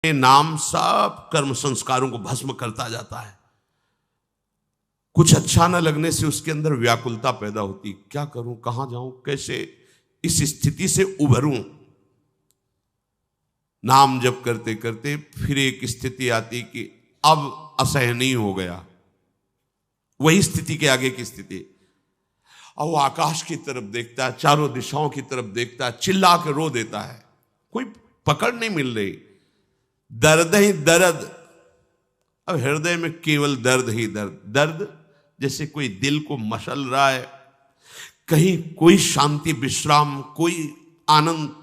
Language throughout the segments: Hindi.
नाम सब कर्म संस्कारों को भस्म करता जाता है। कुछ अच्छा न लगने से उसके अंदर व्याकुलता पैदा होती, क्या करूं, कहां जाऊं, कैसे इस स्थिति से उभरूं। नाम जप करते करते फिर एक स्थिति आती कि अब असहनीय हो गया, वही स्थिति के आगे की स्थिति। और वो आकाश की तरफ देखता है, चारों दिशाओं की तरफ देखता है, चिल्ला के रो देता है, कोई पकड़ नहीं मिल रही, दर्द ही दर्द। अब हृदय में केवल दर्द ही दर्द, दर्द जैसे कोई दिल को मसल रहा है, कहीं कोई शांति विश्राम, कोई आनंद।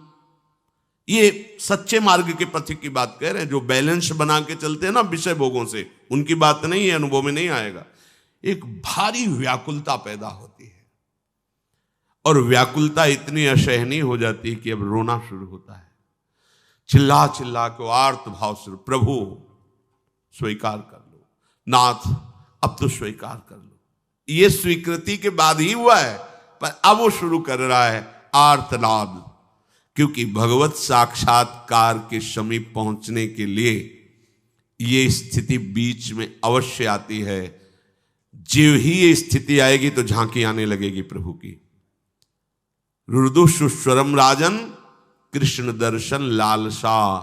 ये सच्चे मार्ग के पथ की बात कह रहे हैं, जो बैलेंस बना के चलते हैं ना विषय भोगों से, उनकी बात नहीं है, अनुभव में नहीं आएगा। एक भारी व्याकुलता पैदा होती है और व्याकुलता इतनी असहनीय हो जाती है कि अब रोना शुरू होता है। चिल्ला चिल्ला के आर्त भाव से, प्रभु स्वीकार कर लो, नाथ अब तो स्वीकार कर लो। ये स्वीकृति के बाद ही हुआ है, पर अब वो शुरू कर रहा है आर्तनाद, क्योंकि भगवत साक्षात्कार के समीप पहुंचने के लिए ये स्थिति बीच में अवश्य आती है। जो ही ये स्थिति आएगी तो झांकी आने लगेगी प्रभु की। रुदुषुस्वरम राजन कृष्ण दर्शन लालसा,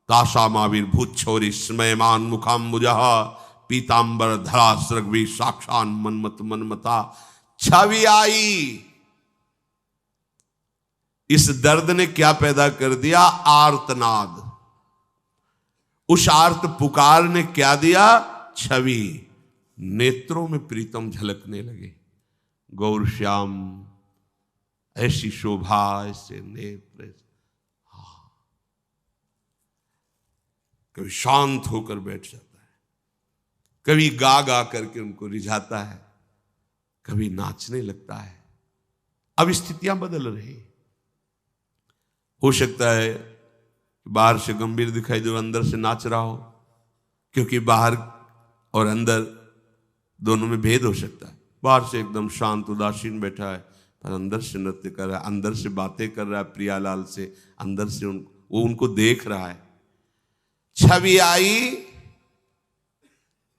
काशामाविर्भूत छोरी स्मयमान मुखाम्बुजा, पीतांबर धरा सृग्वी साक्षान मनमत मनमता। छवि आई, इस दर्द ने क्या पैदा कर दिया, आर्तनाद। उस आर्त पुकार ने क्या दिया, छवि। नेत्रों में प्रीतम झलकने लगे, गौर श्याम ऐसी शोभा, ऐसे नेत्र। कभी शांत होकर बैठ जाता है, कभी गा गा करके उनको रिझाता है, कभी नाचने लगता है। अब स्थितियां बदल रही। हो सकता है बाहर से गंभीर दिखाई दे, अंदर से नाच रहा हो, क्योंकि बाहर और अंदर दोनों में भेद हो सकता है। बाहर से एकदम शांत उदासीन बैठा है, पर अंदर से नृत्य कर रहा है, अंदर से बातें कर रहा है प्रियालाल से, अंदर से वो उनको देख रहा है। छवि आई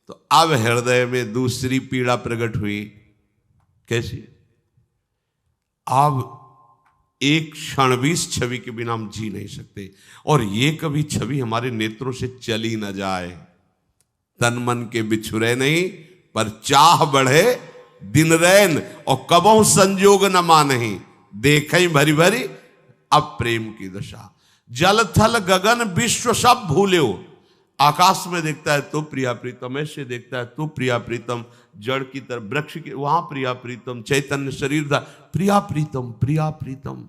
तो अब हृदय में दूसरी पीड़ा प्रकट हुई। कैसी? अब एक क्षण भी इस छवि के बिना हम जी नहीं सकते, और ये कभी छवि हमारे नेत्रों से चली न जाए। तन मन के बिछुरे नहीं, पर चाह बढ़े दिन रैन, और कबहु संजोग न मानही, देखें भरी भरी अब प्रेम की दशा। जल थल गगन विश्व सब भूल्यो, आकाश में देखता है तो प्रिया प्रीतम, ऐसे देखता है तो प्रिया प्रीतम, जड़ की तरफ वृक्ष के वहां प्रिया प्रीतम, चैतन्य शरीर था प्रिया प्रीतम प्रिया प्रीतम।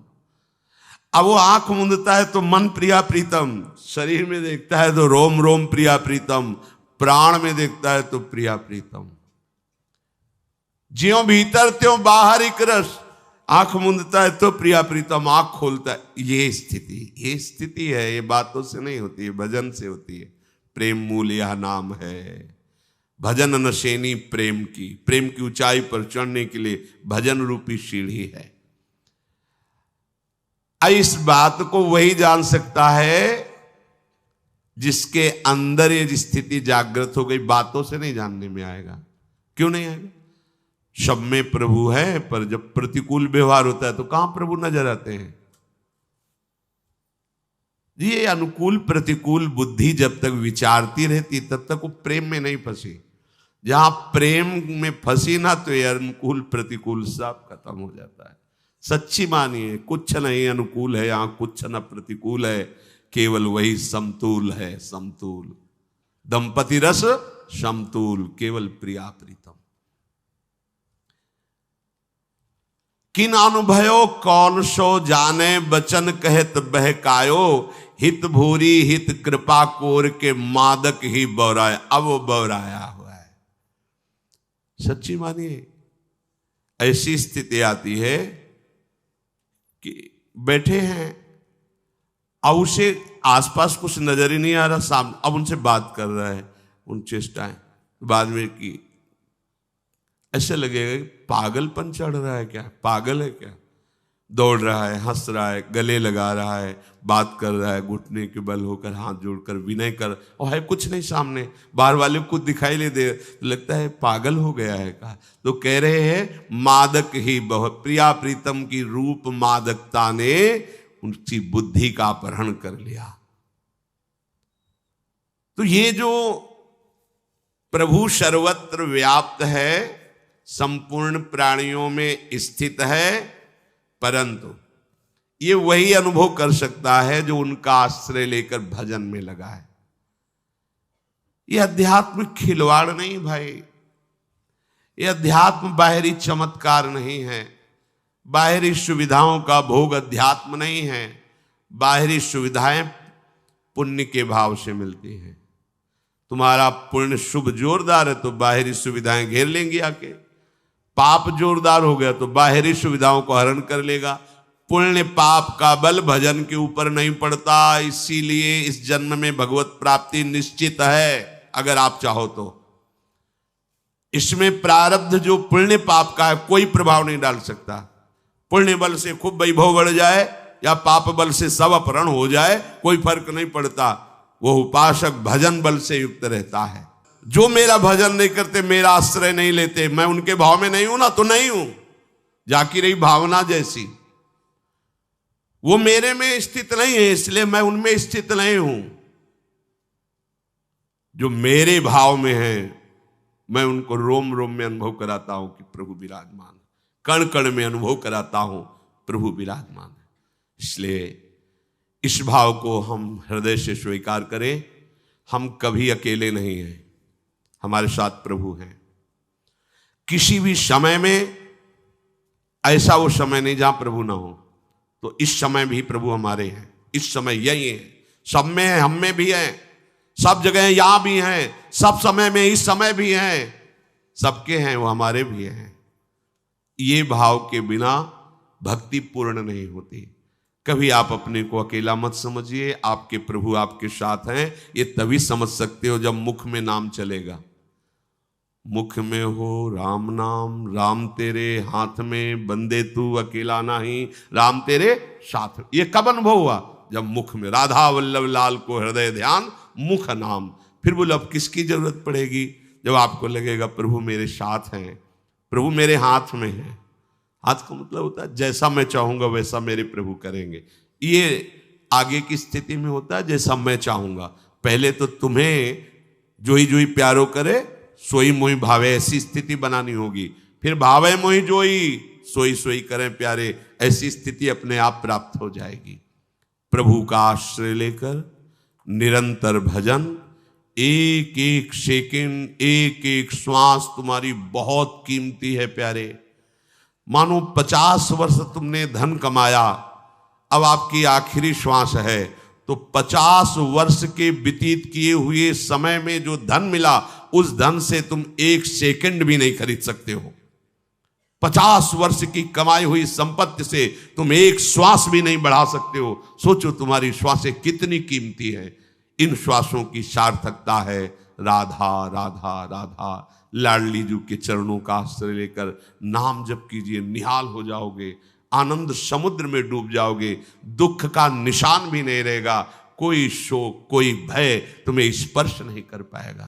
अब वो आंख मूंदता है तो मन प्रिया प्रीतम, शरीर में देखता है तो रोम रोम प्रिया प्रीतम, प्राण में देखता है तो प्रिया प्रीतम। ज्यों भीतर त्यों बाहर एक रस, आंख मूंदता है तो प्रिया प्रीतम, आंख खोलता है। ये स्थिति है, ये बातों से नहीं होती है, भजन से होती है। प्रेम मूल यह नाम है, भजन नशेनी प्रेम की ऊंचाई पर चढ़ने के लिए भजन रूपी सीढ़ी है। इस बात को वही जान सकता है जिसके अंदर ये स्थिति जागृत हो गई। बातों से नहीं जानने में आएगा। क्यों नहीं आएगा? सब में प्रभु है, पर जब प्रतिकूल व्यवहार होता है तो कहां प्रभु नजर आते हैं। ये अनुकूल प्रतिकूल बुद्धि जब तक विचारती रहती तब तक वो प्रेम में नहीं फंसी। जहां प्रेम में फंसी ना तो ये अनुकूल प्रतिकूल सब खत्म हो जाता है। सच्ची मानिए, कुछ नहीं अनुकूल है यहां, कुछ न प्रतिकूल है, केवल वही समतूल है। समतूल दंपति रस समतूल, केवल प्रिया प्रीतम। किन अनुभयो कौन सो जाने, बचन कहत बहकायो, हित भूरी हित कृपा कोर के मादक ही बौराया। अब वो बौराया हुआ है। सच्ची मानिए, ऐसी स्थिति आती है कि बैठे हैं, अब उसे आसपास कुछ नजर ही नहीं आ रहा सामने, अब उनसे बात कर रहा है, उन चेष्टाएं बाद में की ऐसे लगेगा कि पागलपन चढ़ रहा है क्या, पागल है क्या। दौड़ रहा है, हंस रहा है, गले लगा रहा है, बात कर रहा है, घुटने के बल होकर हाथ जोड़कर विनय कर, और है कुछ नहीं सामने, बाहर वाले को दिखाई ले दे तो लगता है पागल हो गया है का। तो कह रहे हैं मादक ही बहुत प्रिया प्रीतम की रूप मादकता ने उनकी बुद्धि का अपहरण कर लिया। तो ये जो प्रभु सर्वत्र व्याप्त है, संपूर्ण प्राणियों में स्थित है, परंतु ये वही अनुभव कर सकता है जो उनका आश्रय लेकर भजन में लगा है। ये अध्यात्म खिलवाड़ नहीं भाई, ये अध्यात्म बाहरी चमत्कार नहीं है, बाहरी सुविधाओं का भोग अध्यात्म नहीं है। बाहरी सुविधाएं पुण्य के भाव से मिलती हैं। तुम्हारा पुण्य शुभ जोरदार है तो बाहरी सुविधाएं घेर लेंगी आके, पाप जोरदार हो गया तो बाहरी सुविधाओं को हरण कर लेगा। पुण्य पाप का बल भजन के ऊपर नहीं पड़ता, इसीलिए इस जन्म में भगवत प्राप्ति निश्चित है अगर आप चाहो तो। इसमें प्रारब्ध जो पुण्य पाप का है कोई प्रभाव नहीं डाल सकता। पुण्य बल से खूब वैभव बढ़ जाए या पाप बल से सब अपहरण हो जाए कोई फर्क नहीं पड़ता, वो उपासक भजन बल से युक्त रहता है। जो मेरा भजन नहीं करते, मेरा आश्रय नहीं लेते, मैं उनके भाव में नहीं हूं ना तो नहीं हूं। जाकी रही भावना जैसी, वो मेरे में स्थित नहीं है इसलिए मैं उनमें स्थित नहीं हूं। जो मेरे भाव में है मैं उनको रोम रोम में अनुभव कराता हूं कि प्रभु विराजमान, कण कण में अनुभव कराता हूं प्रभु विराजमान है। इसलिए इस भाव को हम हृदय से स्वीकार करें, हम कभी अकेले नहीं हैं, हमारे साथ प्रभु हैं। किसी भी समय में ऐसा वो समय नहीं जहां प्रभु ना हो, तो इस समय भी प्रभु हमारे हैं। इस समय यही है, सब में है, हम में भी है, सब जगह यहां भी हैं, सब समय में इस समय भी हैं, सबके हैं, वो हमारे भी हैं। ये भाव के बिना भक्ति पूर्ण नहीं होती। कभी आप अपने को अकेला मत समझिए, आपके प्रभु आपके साथ हैं। ये तभी समझ सकते हो जब मुख में नाम चलेगा। मुख में हो राम नाम, राम तेरे हाथ में, बंदे तू अकेला नहीं, राम तेरे साथ। ये कब अनुभव हुआ? जब मुख में राधा वल्लभ लाल को हृदय ध्यान, मुख नाम। फिर बोलो अब किसकी जरूरत पड़ेगी? जब आपको लगेगा प्रभु मेरे साथ हैं, प्रभु मेरे हाथ में है। हाथ का मतलब होता है जैसा मैं चाहूंगा वैसा मेरे प्रभु करेंगे। ये आगे की स्थिति में होता है जैसा मैं चाहूंगा। पहले तो तुम्हें जोई जोई प्यारो करे सोई मोई भावे, ऐसी स्थिति बनानी होगी। फिर भावे मोई जोई सोई सोई करें प्यारे, ऐसी स्थिति अपने आप प्राप्त हो जाएगी। प्रभु का आश्रय लेकर निरंतर भजन, एक एक सेकंड, एक एक श्वास तुम्हारी बहुत कीमती है प्यारे। मानो 50 वर्ष तुमने धन कमाया, अब आपकी आखिरी श्वास है, तो 50 वर्ष के व्यतीत किए हुए समय में जो धन मिला, उस धन से तुम एक सेकंड भी नहीं खरीद सकते हो। 50 वर्ष की कमाई हुई संपत्ति से तुम एक श्वास भी नहीं बढ़ा सकते हो। सोचो तुम्हारी श्वासें कितनी कीमती हैं। इन श्वासों की सार्थकता है राधा राधा राधा। लाडली जी के चरणों का आश्रय लेकर नाम जप कीजिए, निहाल हो जाओगे, आनंद समुद्र में डूब जाओगे, दुख का निशान भी नहीं रहेगा, कोई शोक कोई भय तुम्हें स्पर्श नहीं कर पाएगा।